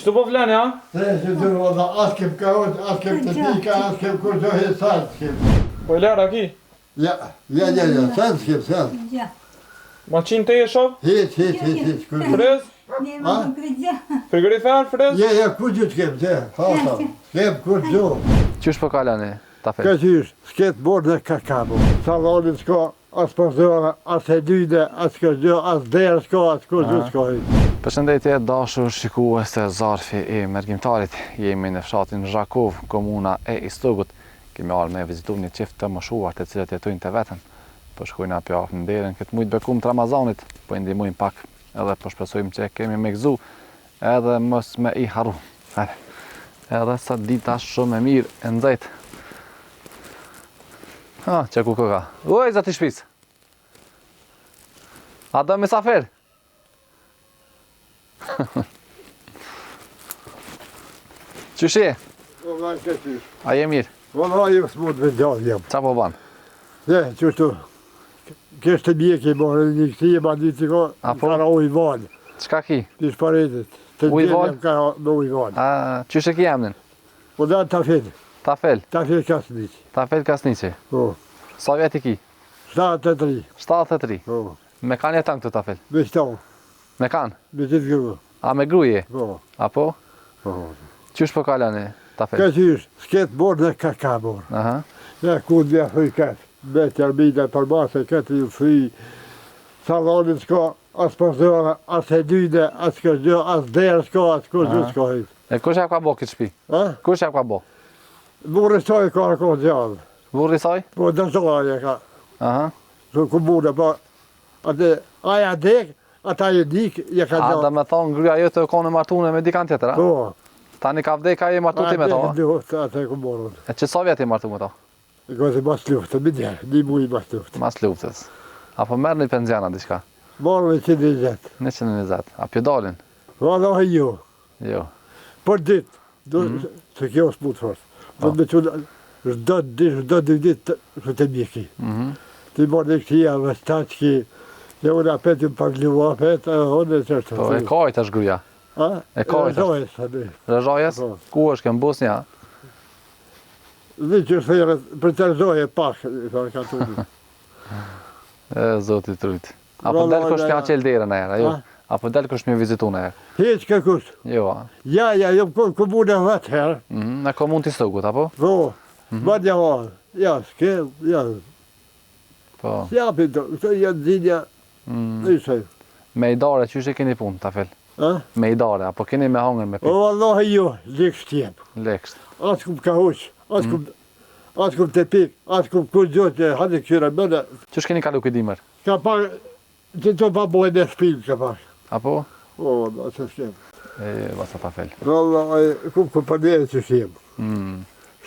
Ç'to po flan ja? Se që të valla, as kem karot, as kem të pika, as kem kur të hesat kem. Po e lara ki? Ja, sen kem, sen. Ja. Maçin te e shoh? Hiç. Kur Frez? Ne më kërgja. Frigorifer, frez? Ja, kur gjë kem, se. Hasa. Kem kur gjë. Qysh po kalani, Tafel? Ka qysh, s'ket bord dhe kakabo. Salonin s'ka, as përzora, as e dyde, as kjo gjë, as derë s'ka, as kur gjë s'ka. Përshëndetje dashur shikues të Zarfi i Mergjimtarit. Jemi në fshatin Zhakov, komuna e Istogut. Kemi ardhur me vizitu një çift të moshuar të cilët jetojnë të vetën. Po shkojnë apo javë në derën këtë muaj bekum të Ramazanit, po i ndihmojmë pak edhe po shpresojmë që kemi me gëzu edhe mos me i harru. Edhe sa dita shumë e mirë e nxehtë. Që ku ka? Oj, zati shpis. A do mesafer? Qysh je? Valla, ka qysh. A je mirë? Valla, jem s'mod me gjallë jem. Qa po ban? Ne, qështu, kështë të bjeki morë, një këti e ma ditë ka, kara ujë valë. Qka ki? Kish paretit, të gjelëm ka me ujë valë. Qysh e ki emnin? Po da Tafel. Tafel? Tafel Kasnici. Tafel Kasnici. Po, Sa vjet i ki? 73. 73. Po, Me kan jetan këtu Tafel? me shtonë, Me kan? me të zgjurë. A me gruje? Po, Apo? po. Qysh po kalani, Tafel? Ka qysh, s'ket borë dhe ka borë. Aha. Ne ku dhja fëj këtë, me tërbida për basë, këtë ju fëj, salonin s'ka, as përzora, as e dyde, as kjo gjë, as derë s'ka, as kur gjë s'ka. E kush ja ka bo këtë shpi? Kush ja ka bo? Burë saj ka gjallë. Burri saj? Po dëzoja ka. Aha. Së kumune, po atë aja dek, ata e dik, ja ka A gjallë. dhe me thonë ngryja jote kone martune me dikan tjetër, a? Po, Tani ka vdek ka je martu ti me to, a? Ata e kumune. E që sa vjet i martu me to? E këse mas luftë, me djerë, një mujë mas luftë. Mas luftës. Apo merë një penziana diçka? Marë me 120. 120. A pjo dalin? Valla jo, Jo. për ditë, se kjo s'mu të fërës. Do me qënë, shdo dy ditë, që të mjeki. Ti marë në këtia, me staqki, ne unë apet ju parliu apet, unë e qërë të Po e kajt është gruja? A? E kajt është? Rëzojës, anë. Rëzhojes? Po. Ku është ke në Bosnja? Dhe që shërët, për të rëzojë pak, ka të unë. E, zoti trujt. Apo del kush t'ja qel derën e herë, jo? Apo del kush me vizitu në herë? Heq ka kush. Jo, a? Ja, jo komune vetë herë. Në komun t'i Stogut, apo? Po, badja varë. Ja, s'ke, ja, Po. s'japi do, këto janë zinja, ishë. Me i dare, qysh e keni punë, Tafel? Me i dare, apo keni me hangër me O, pi? Allah jo, lekë shtjep. Lekst. Asë kum ka huq, asë kum të pik, asë kum kur gjotë, hadi këtyre mëne. Qysh keni kalu këtë dimër? Ka pak, që të pa bojnë e shpinë, ka pak. Apo? O, Allah, që shtjep. E, basta Tafel. Allah, kum përnere që shtjep.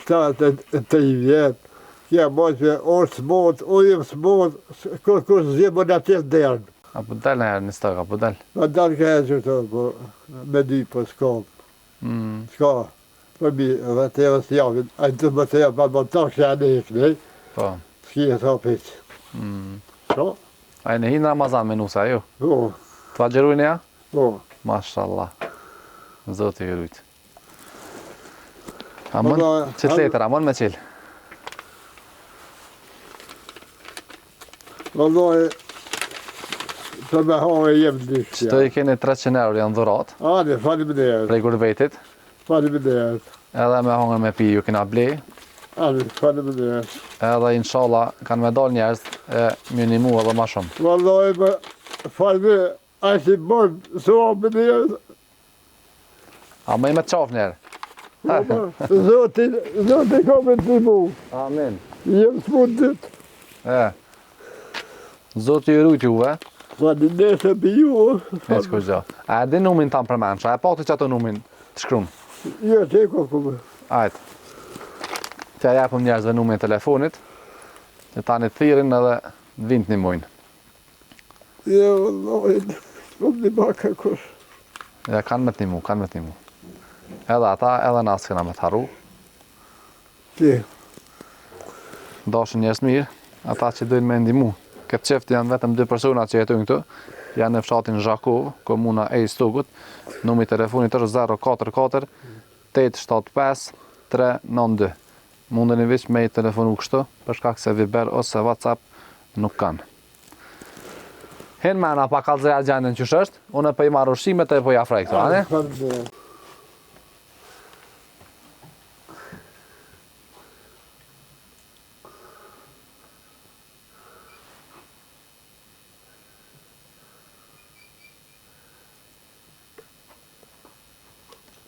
Shtatë e të i vjetë, kja mojtë, orë s'mod, ujëm s'mod, kur zhjemë në atjelë derën. Apo del në herë në stëgë, apo del? Ma dalë ka e që të, me dy, po s'ka. S'ka, për mi, dhe të e s'javin, a të më të e pa më të kështë janë e kënej, Po. s'ki e tha peqë. S'ka? A e në hinë Ramazan me nusa, jo? Po, Të agjerujnë ja? po. Mashallah. Zotë i rujtë. Amon, qëtë letër, amon me qilë. Vëlloj, të me hove jem dishtë. Qëto i keni 300 euro janë dhurat, Ane, faleminderit, prej gurbetit, faleminderit. edhe me hongër me pi ju kena ble, Ane, faleminderit. edhe inshallah kanë me dal njerëz e mjënimu edhe ma shumë. Vëlloj, me faleminderit, a si bërë, s'o me njerët. A më i me të qafë njerë. Zoti ka me të mu. Amin. Jem s'mund dytë. Zotë i rujt juve, Faleminderit e për ju. e që kështë gjo. A e di numin tamë për menësha, e pati që ato numin të shkrum. Jo, që e ko kume. Ajtë. Të ja japëm njerëzve numin e telefonit, që tani të thirin edhe vind një mujnë. Jo, vëlloj, s'mund një baka kush. Ja, kanë me të një mu, kanë me të një mu. Edhe ata, edhe nasë këna me të haru. Ti, Dashën njerëz mirë, ata që dojnë me ndimu. Këtë qeftë janë vetëm 2 persona që jetojnë këtu, janë në fshatin Zhakov, komuna e Istogut. Numri i telefonit është 044 875 392. Mundeni veç me i telefonu kështu, për shkak se Viber ose WhatsApp nuk kanë. Hen mëna pa kallëzja gjendën qysh është, unë po i marr ushqimet e po ja frej këtu, a ne?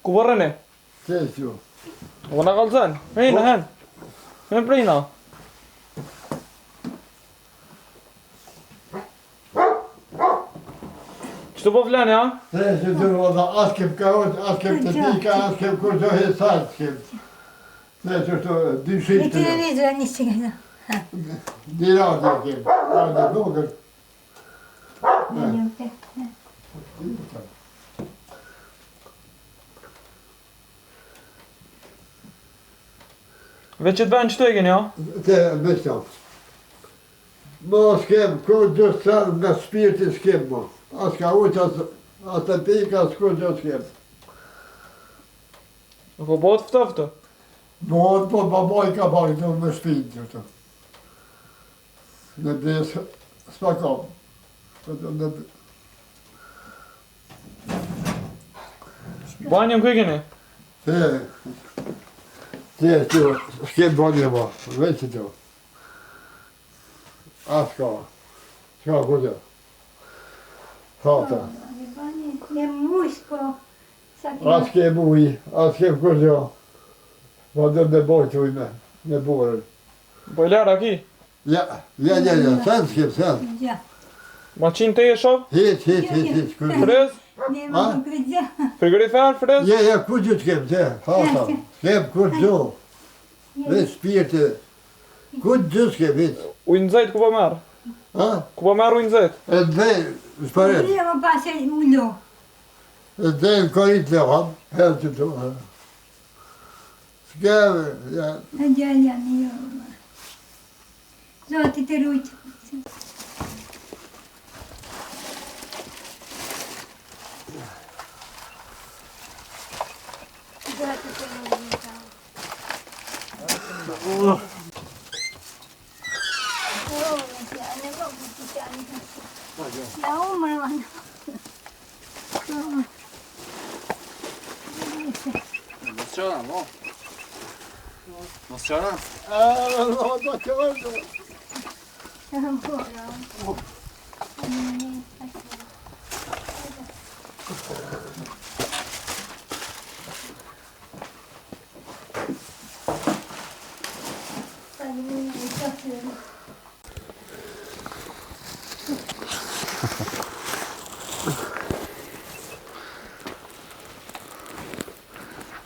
Ku vërreni? Qes ju. O na kallëzën? Hen. Hen prina. Çto po vlen ja? Qes ju të valla, as kem kaot, as kem të pika, as kem kur të hesat kem. Qes ju të dy Në shite. televizor një shikë. Dirada kem. Radë vogël. Veç që të bëjnë qëto e keni, ja? Te besam. Mos kem, kur gjë sërë nga spirti s'kem mo. As ka uq, as të pika, as kur gjë s'kem. Nuk o bëhet ftoftë. Mohon po babaj ka bërë këtu me shpinë këtu. Në des, s'pa kam. Banjën ku e keni? Te që s'kem bërë mo, veç që të. As ka. S'ka ku gjë. Fata. Në mush, po. As kem uj, as kem kur gjë. Ma dhe me bojtë uj me borën. Po i lera ki? Ja, sen s'kem, sen. Ja. Maqin të e shoh? Hiç. Frez? Ne më nuk rëgja. Frigorifer, frez? Ja, ku gjë t'kem, te, fata. S'kem kur gjë. Veç spirti. Ku gjë s'kem, veç. Ujnë nxejt ku po merr? Ha? Ku po merr ujnë nxejt? E dhej, s'paret. Ne më pasë ullo. E dhej në korit le ham, helë që të. S'kem, ja. Në gjallja në jo. Zoti të rujtë. Zoti të rujtë. Ja umrë më. Mos qëra, mo. Mos qëra? Do të vërdo.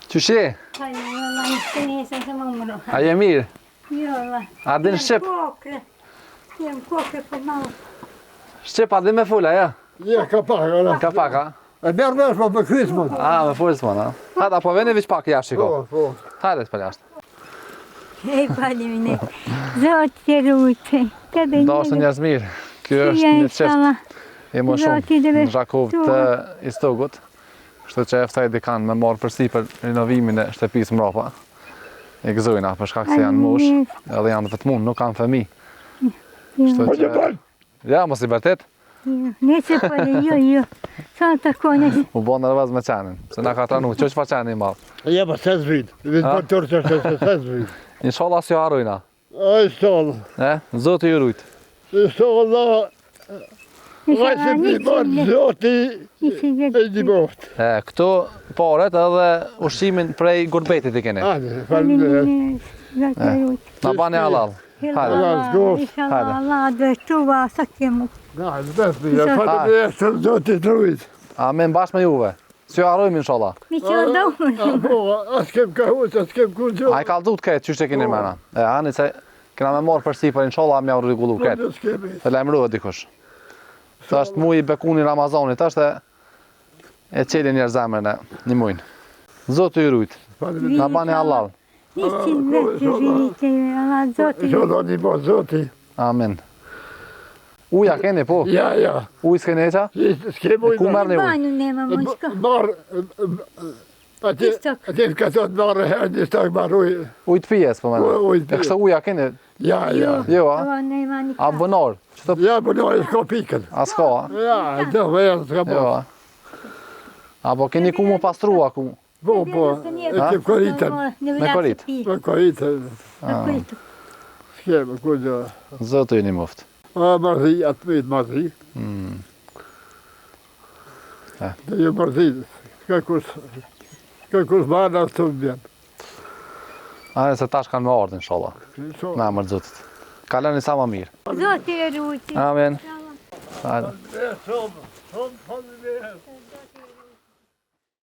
Qysh je? A je mirë? A din shqip? Jem kokë për malë. Shqip a din me fula, ja? Ja, ka pak, ala. Ka pak, a? E merë vesh, ma për kryes mund. A, me fulës më, a? Hajde, po veni veç pak jashtë, shiko. Po. Hajde, për jashtë. Hej, pali mine. Zotë të rujtë. Do është njerëz mirë. Kjo është një qift i më shumë në Zhakov të Istogut. Kështu që eftaj di kanë me marë përsi për renovimin e shtëpisë mrapa. I gëzojna për shkak se janë mush, edhe janë vetëmun, nuk kanë fëmi. Kështu që... Ja, mos i bërtet. Nese pali, jo. Sa të kone. U bo në rëvaz me qenin, se na ka tranu, që fa qeni i malë? Ja, pa se zvit. Vitë për tërë që se zvit. Inshallah s'ju harrojna. A, i stalë. Zoti ju rujt. I stalë, Vajse mi bërë zoti e një boftë. Këto paret edhe ushqimin prej gurbetit i keni. Hajde, falim. Na bani halal. Hajde. Allah dhe tuva sa kemu. Hajde, besmi, falim e zoti të rujt. Amen bashkë me juve. S'ju harrojmë inshallah. Mi që dohme. Po, as kem kahus, as kem kur gjo. A i kalzut këtë qështë e keni mena. Hani se kena me morë përsi për inshallah me u regullu këtë. Të lemruhet dikush. Ta është muj i bekuni Ramazanit, ta është e qeli njerë zemrën e një mujnë. Zotë ju rujtë, na bani halal. Nishin vetë rritë, Allah Zotë. Shodo një bo Zoti. Amin. Uja keni po? Ja, ja. Uj s'keni eqa? S'kem ujë. Ku merrni ujë? Banju nema moshka. Atje ka thot marrë herë një stok marrë ujë. Uj të pijes po mendoj. Ujë të E kështu uja keni? Ja, ja. Jo, a? Jo, nema një A bënar? Çto Ja, po no, s'ka pikën. a s'ka? A? Ja, do veja s'ka Jo, po. a? A po keni ku mu pastrua ku? Po, e kem koritën. Me korit? Me koritën. S'kem, ku gjë. Zotë jeni muft. A, marzi, atë mëjtë marzi. Dhe ju marzi, s'ka kus marrë asë të mbjen. A se tash kanë me ardhë, inshallah. Me emër të Zotit. Kaloni sa më mirë. Zoti e ruti. Amen. Hajde. Shumë, shumë,